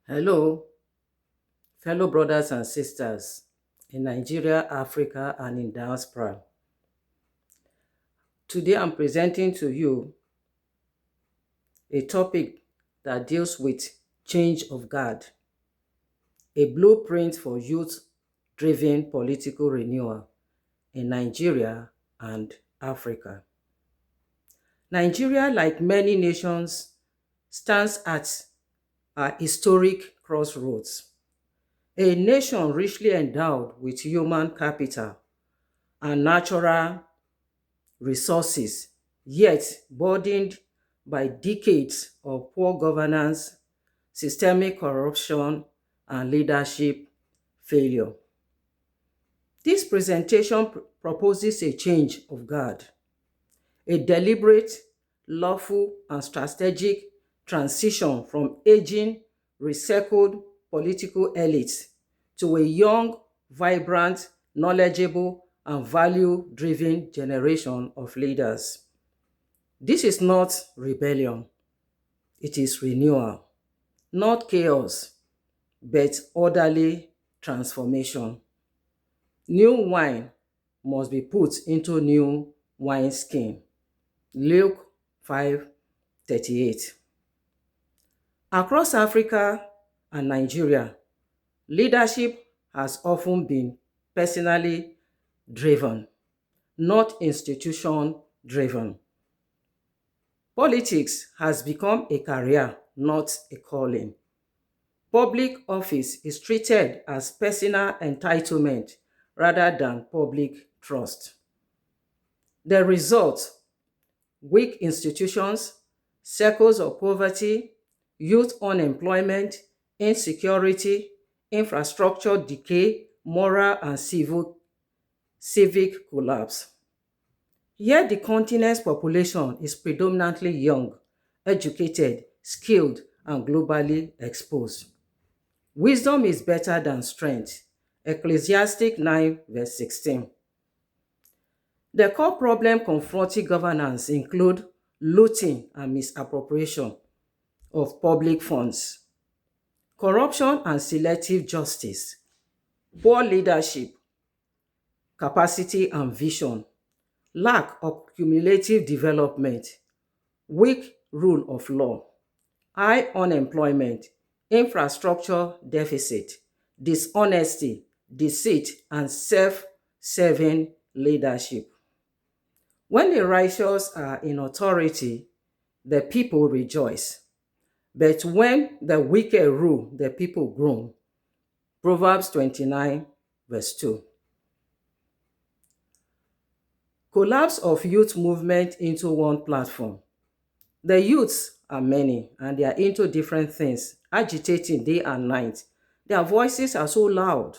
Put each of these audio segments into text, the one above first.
Hello, fellow brothers and sisters in Nigeria, Africa, and in diaspora. Today I'm presenting to you a topic that deals with change of guard, a blueprint for youth-driven political renewal in Nigeria and Africa. Nigeria, like many nations, stands at a historic crossroads. A nation richly endowed with human capital and natural resources, yet burdened by decades of poor governance, systemic corruption, and leadership failure. This presentation proposes a change of guard, a deliberate, lawful, and strategic transition from aging, recycled political elites to a young, vibrant, knowledgeable, and value-driven generation of leaders. This is not rebellion, it is renewal, not chaos, but orderly transformation. New wine must be put into new wineskin. Luke 5:38. Across Africa and Nigeria, leadership has often been personally driven, not institution driven. Politics has become a career, not a calling. Public office is treated as personal entitlement rather than public trust. The result: weak institutions, circles of poverty, youth unemployment, insecurity, infrastructure decay, moral and civic collapse. Yet the continent's population is predominantly young, educated, skilled, and globally exposed. Wisdom is better than strength. Ecclesiastes 9 verse 16. The core problem confronting governance include looting and misappropriation of public funds, corruption and selective justice, poor leadership, capacity and vision, lack of cumulative development, weak rule of law, high unemployment, infrastructure deficit, dishonesty, deceit, and self-serving leadership. When the righteous are in authority, the people rejoice. But when the wicked rule, the people groan. Proverbs 29 verse 2. Collapse of youth movement into one platform. The youths are many and they are into different things, agitating day and night. Their voices are so loud.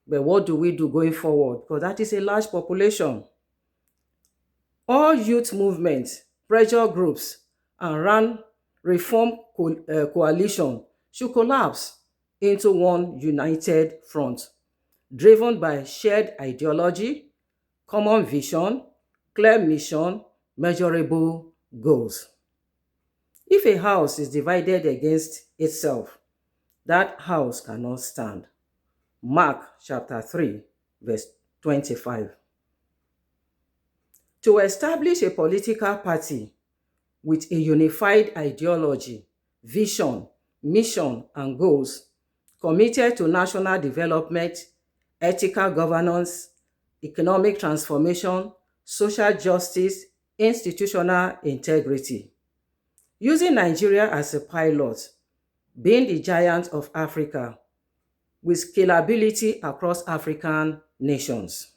But what do we do going forward? Because that is a large population. All youth movements, pressure groups, and reform coalition should collapse into one united front, driven by shared ideology, common vision, clear mission, measurable goals. If a house is divided against itself, that house cannot stand. Mark chapter 3, verse 25. To establish a political party with a unified ideology, vision, mission, and goals, committed to national development, ethical governance, economic transformation, social justice, institutional integrity. Using Nigeria as a pilot, being the giant of Africa, with scalability across African nations.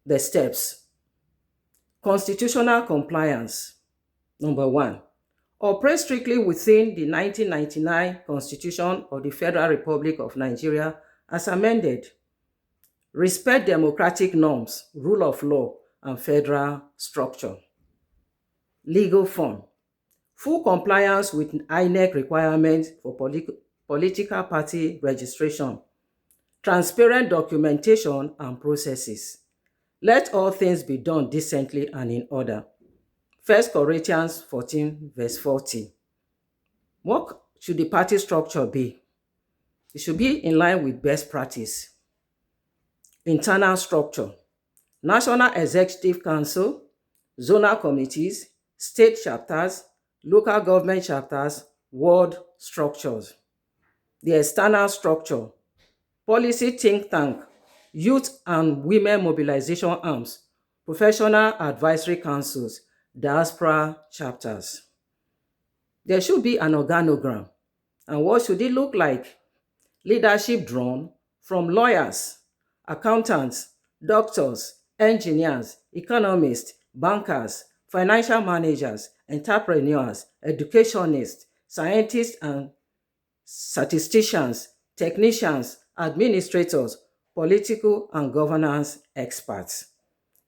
The steps. Constitutional compliance. Number 1. Operate strictly within the 1999 Constitution of the Federal Republic of Nigeria as amended. Respect democratic norms, rule of law, and federal structure. Legal form. Full compliance with INEC requirements for political party registration. Transparent documentation and processes. Let all things be done decently and in order. 1 Corinthians 14 verse 40. What should the party structure be? It should be in line with best practice. Internal structure: National Executive Council, zonal committees, state chapters, local government chapters, ward structures. The external structure: policy think tank, youth and women mobilization arms, professional advisory councils, diaspora chapters. There should be an organogram. And what should it look like? Leadership drawn from lawyers, accountants, doctors, engineers, economists, bankers, financial managers, entrepreneurs, educationists, scientists and statisticians, technicians, administrators, political and governance experts.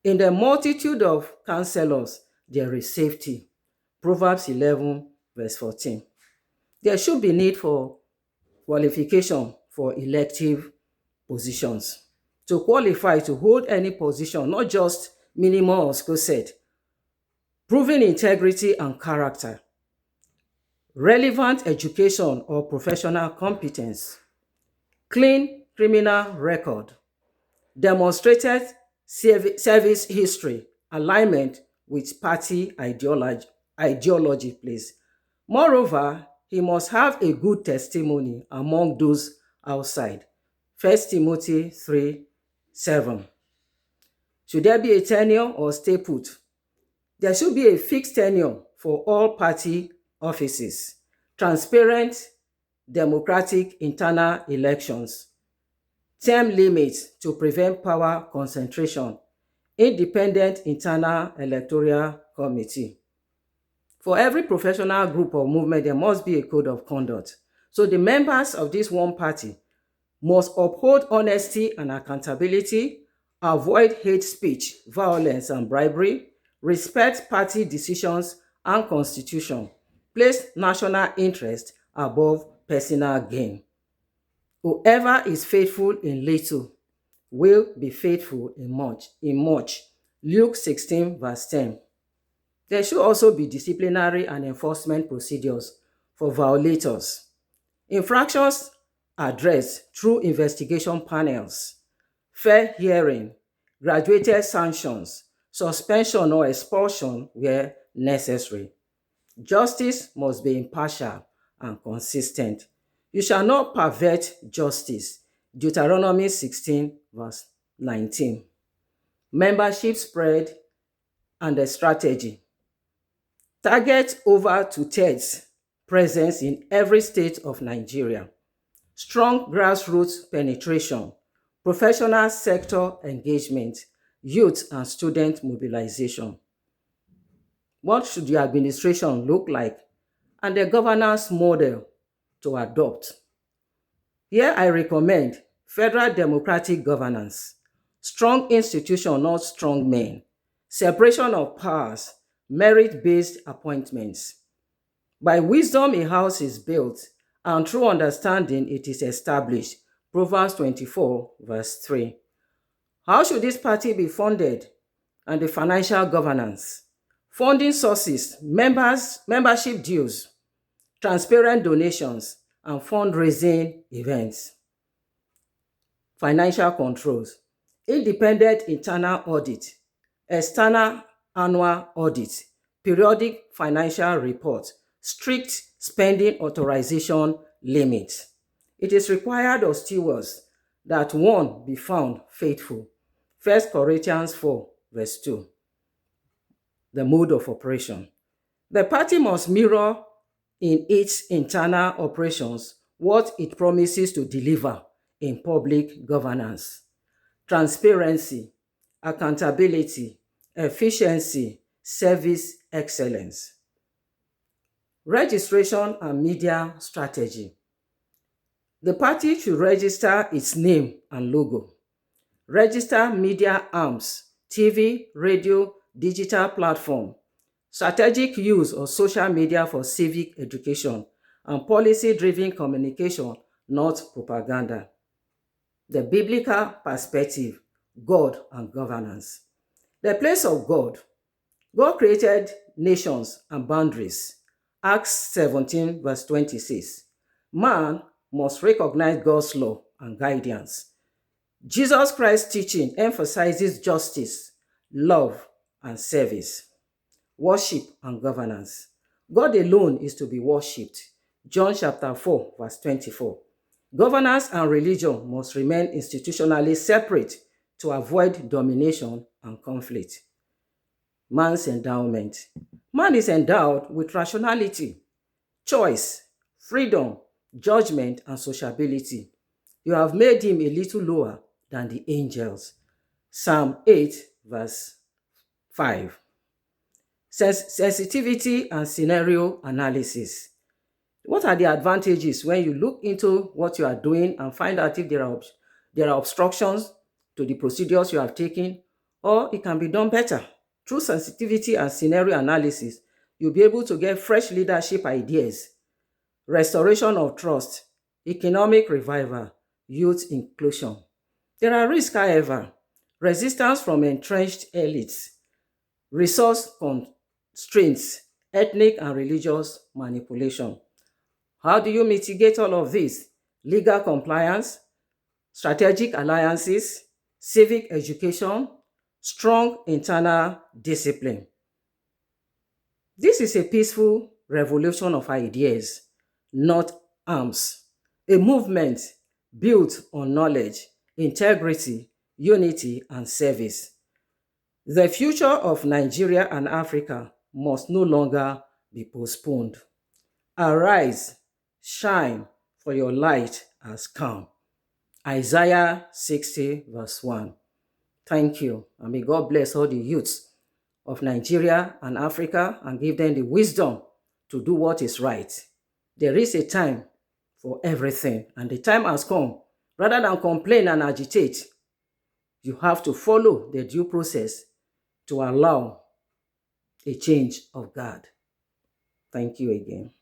In the multitude of counselors, there is safety. Proverbs 11, verse 14. There should be need for qualification for elective positions. To qualify to hold any position, not just minimum or skill set, proven integrity and character, relevant education or professional competence, clean criminal record, demonstrated service history, alignment with party ideology, please. Moreover, he must have a good testimony among those outside. 1 Timothy 3:7. Should there be a tenure or stay put? There should be a fixed tenure for all party offices, transparent, democratic internal elections, term limits to prevent power concentration, independent internal electoral committee. For every professional group or movement, there must be a code of conduct. So the members of this one party must uphold honesty and accountability, avoid hate speech, violence, and bribery, respect party decisions and constitution, place national interest above personal gain. Whoever is faithful in little will be faithful in much. Luke 16, verse 10. There should also be disciplinary and enforcement procedures for violators. Infractions addressed through investigation panels, fair hearing, graduated sanctions, suspension or expulsion where necessary. Justice must be impartial and consistent. You shall not pervert justice. Deuteronomy 16, verse 19. Membership spread and the strategy. Target over 2/3 presence in every state of Nigeria. Strong grassroots penetration, professional sector engagement, youth and student mobilization. What should the administration look like and the governance model to adopt? Here I recommend federal democratic governance, strong institution, not strong men, separation of powers, merit-based appointments. By wisdom a house is built, and through understanding it is established. Proverbs 24, verse 3. How should this party be funded? And the financial governance. Funding sources, membership dues, transparent donations, and fundraising events. Financial controls. Independent internal audit, external annual audit, periodic financial report, strict spending authorization limits. It is required of stewards that one be found faithful. 1 Corinthians 4, verse 2. The mode of operation. The party must mirror in its internal operations what it promises to deliver in public governance. Transparency, accountability, efficiency, service excellence. Registration and media strategy. The party should register its name and logo. Register media arms, TV, radio, digital platform, strategic use of social media for civic education, and policy-driven communication, not propaganda. The biblical perspective, God and governance. The place of God. God created nations and boundaries. Acts 17, verse 26. Man must recognize God's law and guidance. Jesus Christ's teaching emphasizes justice, love, and service, worship, and governance. God alone is to be worshipped. John chapter 4, verse 24. Governance and religion must remain institutionally separate to avoid domination and conflict. Man's endowment. Man is endowed with rationality, choice, freedom, judgment, and sociability. You have made him a little lower than the angels. Psalm 8, verse 5. Sensitivity and scenario analysis. What are the advantages when you look into what you are doing and find out if there are obstructions to the procedures you have taken, or it can be done better? Through sensitivity and scenario analysis, you'll be able to get fresh leadership ideas, restoration of trust, economic revival, youth inclusion. There are risks, however: resistance from entrenched elites, resource constraints, ethnic and religious manipulation. How do you mitigate all of this? Legal compliance, strategic alliances, civic education, strong internal discipline. This is a peaceful revolution of ideas, not arms. A movement built on knowledge, integrity, unity, and service. The future of Nigeria and Africa must no longer be postponed. Arise, shine, for your light has come. Isaiah 60, verse 1. Thank you, and may God bless all the youths of Nigeria and Africa and give them the wisdom to do what is right. There is a time for everything, and the time has come. Rather than complain and agitate, you have to follow the due process to allow a change of God. Thank you again.